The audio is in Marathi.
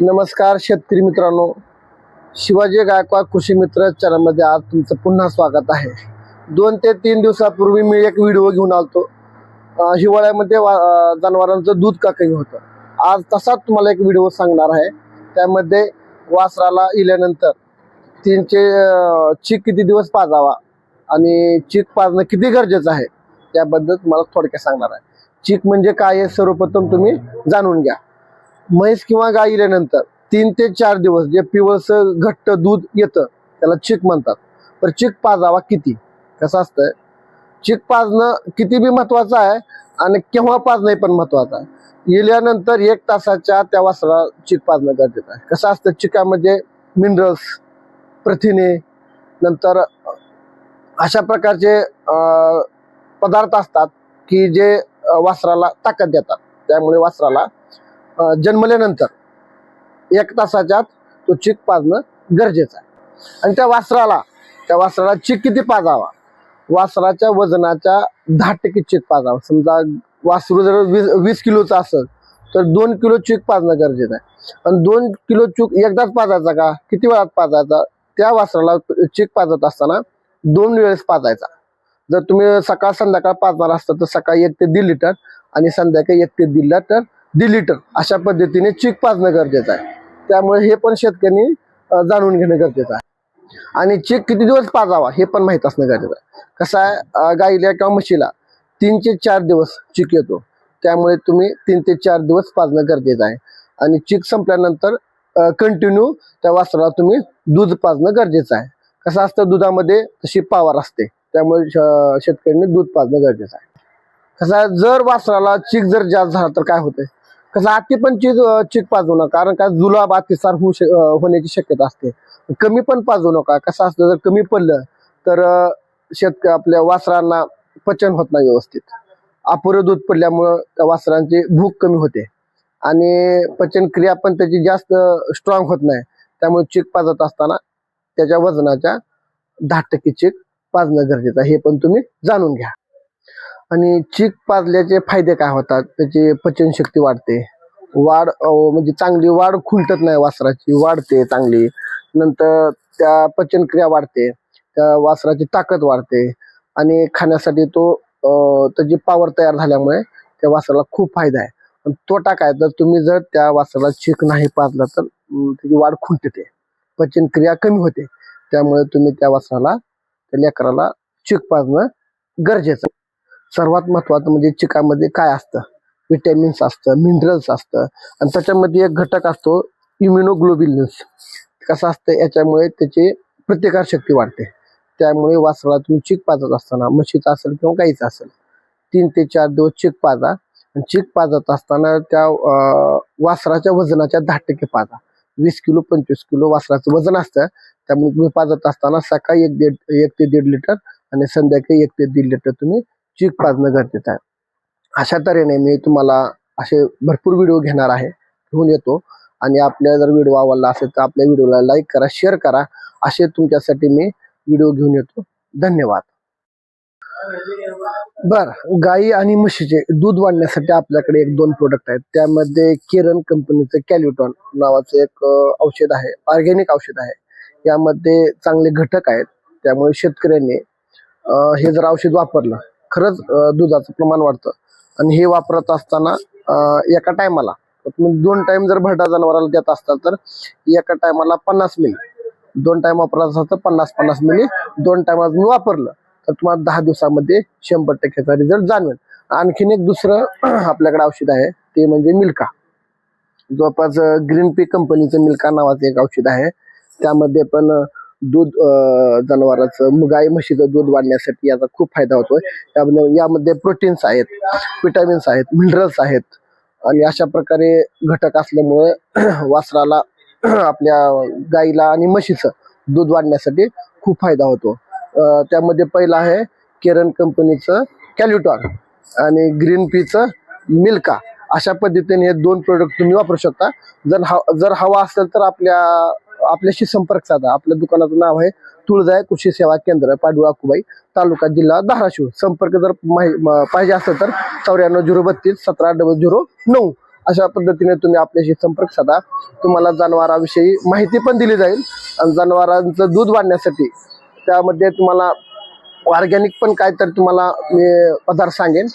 नमस्कार शेतकरी मित्रांनो, शिवाजी गायकवाड कृषी मित्र चॅनलमध्ये आज तुमचं पुन्हा स्वागत आहे। 2 ते 3 दिवसापूर्वी मी एक व्हिडिओ घेऊन आलतो। हिवाळ्यामध्ये जनावरांचं दूध का कमी होतं, आज तसाच तुम्हाला एक व्हिडिओ सांगणार आहे। त्यामध्ये वासराला इल्यानंतर तीनचे चीक किती दिवस पाजावा आणि चीक पाजणं किती गरजेचं आहे त्याबद्दल तुम्हाला थोडक्यात सांगणार आहे। चीक म्हणजे काय हे सर्वप्रथम तुम्ही जाणून घ्या। म्हैस किंवा गाय इल्यानंतर 3 ते 4 दिवस जे पिवळसर घट्ट दूध येतं त्याला चीक म्हणतात। तर चीक पाजावा किती, कसं असतं, चीक पाजणं किती बी महत्वाचं आहे आणि केव्हा पाजणं पण महत्वाचं आहे। इल्यानंतर 1 तासाच्या त्या वासराला चीक पाजणं गरजेचं आहे। कसं असतं, चिकामध्ये मिनरल्स, प्रथिने, नंतर अशा प्रकारचे पदार्थ असतात की जे वासराला ताकद देतात। त्यामुळे वासराला जन्मल्यानंतर 1 तासाच्या आत तो चीक पाजणं गरजेचं आहे। आणि त्या वासराला चीक किती पाजावा, वासराच्या वजनाच्या 10% चीक पाजावा। समजा वासरू जर 20 किलोचं असेल तर 2 किलो चीक पाजणं गरजेचं आहे। आणि 2 किलो चीक एकदाच पाजायचा का, किती वेळात पाजायचा, त्या वासराला चीक पाजत असताना 2 वेळेस पाजायचा। जर तुम्ही सकाळ संध्याकाळ पाजणार असता तर सकाळी 1 ते 1.5 लिटर आणि संध्याकाळी 1 ते 1.5 लिटर अशा पद्धतीने चीक पाजणं गरजेचं आहे। त्यामुळे हे पण शेतकऱ्यांनी जाणून घेणं गरजेचं आहे। आणि चीक किती दिवस पाजावा हे पण माहीत असणं गरजेचं आहे। कसं आहे, गाईला किंवा म्हशीला 3 ते 4 दिवस चीक येतो, त्यामुळे तुम्ही 3 ते 4 दिवस पाजणं गरजेचं आहे। आणि चीक संपल्यानंतर कंटिन्यू त्या वासराला तुम्ही दूध पाजणं गरजेचं आहे। कसं असतं, दुधामध्ये तशी पावर असते, त्यामुळे शेतकऱ्यांनी दूध पाजणं गरजेचं आहे। कसं आहे, जर वासराला चीक जर जास्त झाला तर काय होतंय, कसं अति पण चीक पाजू नका, कारण का जुलाब अतिसार होण्याची शक्यता असते। कमी पण पाजू नका। कसं असतं, जर कमी पडलं तर आपल्या वासरांना पचन होत नाही व्यवस्थित, अपुरं दूध पडल्यामुळं त्या वासरांची भूक कमी होते आणि पचन क्रिया पण त्याची जास्त स्ट्रॉंग होत नाही। त्यामुळे चीक पाजत असताना त्याच्या वजनाच्या 10% चीक पाजणं गरजेचं आहे, हे पण तुम्ही जाणून घ्या। आणि चीक पाजल्याचे फायदे काय होतात, त्याची पचनशक्ती वाढते, वाढ म्हणजे चांगली वाढ खुंटत नाही, वासराची वाढते चांगली, नंतर त्या पचनक्रिया वाढते, त्या वासराची ताकद वाढते आणि खाण्यासाठी त्याची पावर तयार झाल्यामुळे त्या वासराला खूप फायदा आहे। पण तोटा काय, तर तुम्ही जर त्या वासराला चीक नाही पाजला तर त्याची वाढ खुंटते, पचनक्रिया कमी होते। त्यामुळे तुम्ही त्या वासराला, त्या लेकराला चीक पाजणं गरजेचं। सर्वात महत्वाचं म्हणजे चिकामध्ये काय असतं, विटॅमिन्स असतं, मिनरल्स असतं आणि त्याच्यामध्ये एक घटक असतो इम्युनोग्लोबिन्स। कसं असतं, याच्यामुळे त्याची प्रतिकार शक्ती वाढते। त्यामुळे वासराला तुम्ही चीक पाजत असताना, म्हशीचं असेल किंवा गाईचं असेल, 3 ते 4 दिवस चीक पाजा। आणि चीक पाजत असताना त्या वासराच्या वजनाच्या 10% पाजा। 20 किलो 25 किलो वासराचं वजन असतं, त्यामुळे तुम्ही पाजत असताना सकाळी 1 ते 1.5 लिटर आणि संध्याकाळी 1 ते 1.5 लिटर तुम्ही चीक पाजणं गरजेचं आहे। अशा तऱ्हेने मी तुम्हाला असे भरपूर व्हिडिओ घेऊन येतो। आणि आपल्याला जर व्हिडिओ आवडला असेल तर आपल्या व्हिडिओला लाईक करा, शेअर करा, असे तुमच्यासाठी मी व्हिडिओ घेऊन येतो। धन्यवाद। गाई आणि म्हशीचे दूध वाढण्यासाठी आपल्याकडे 1-2 प्रोडक्ट आहेत। त्यामध्ये केरन कंपनीचं कॅल्युटॉन नावाचं एक औषध आहे, ऑर्गॅनिक औषध आहे। यामध्ये चांगले घटक आहेत, त्यामुळे शेतकऱ्यांनी हे जर औषध वापरलं खरंच दुधाचं प्रमाण वाढतं। आणि हे वापरत असताना एका टायमाला तुम्ही 2 टाइम जर भरडा जनावराला देत असताल तर एका टायमाला 50 मिली, 2 टाइम वापरत असाल तर 50-50 मिली 2 टायमाला तुम्ही वापरलं तर तुम्हाला 10 दिवसामध्ये 100%चा रिझल्ट जाणवेल। आणखीन एक दुसरं आपल्याकडे औषध आहे, ते म्हणजे मिल्का। जवळपास ग्रीन पी कंपनीचं मिल्का नावाचं एक औषध आहे। त्यामध्ये पण दूध जनावरांचं, गाई म्हशीचं दूध वाढण्यासाठी याचा खूप फायदा होतोय। यामध्ये प्रोटीन्स आहेत, विटॅमिन्स आहेत, मिनरल्स आहेत आणि अशा प्रकारे घटक असल्यामुळे वासराला, आपल्या गाईला आणि म्हशीचं दूध वाढण्यासाठी खूप फायदा होतो। त्यामध्ये पहिलं आहे केरन कंपनीचं कॅल्युटॉन आणि ग्रीन पीचं मिल्का। अशा पद्धतीने हे 2 प्रोडक्ट तुम्ही वापरू शकता। जर हवा असेल तर आपल्याशी संपर्क साधा। आपल्या दुकानाचं नाव आहे तुळजाई कृषी सेवा केंद्र, पाडू आकुबाई, तालुका जिल्हा धाराशिव। संपर्क जर पाहिजे असेल तर 94 032 17 009 अशा पद्धतीने तुम्ही आपल्याशी संपर्क साधा. तुम्हाला जनावरांविषयी माहिती पण दिली जाईल आणि जनावरांचं दूध वाढण्यासाठी त्यामध्ये तुम्हाला ऑर्गॅनिक पण काय तर तुम्हाला मी पदार्थ सांगेन.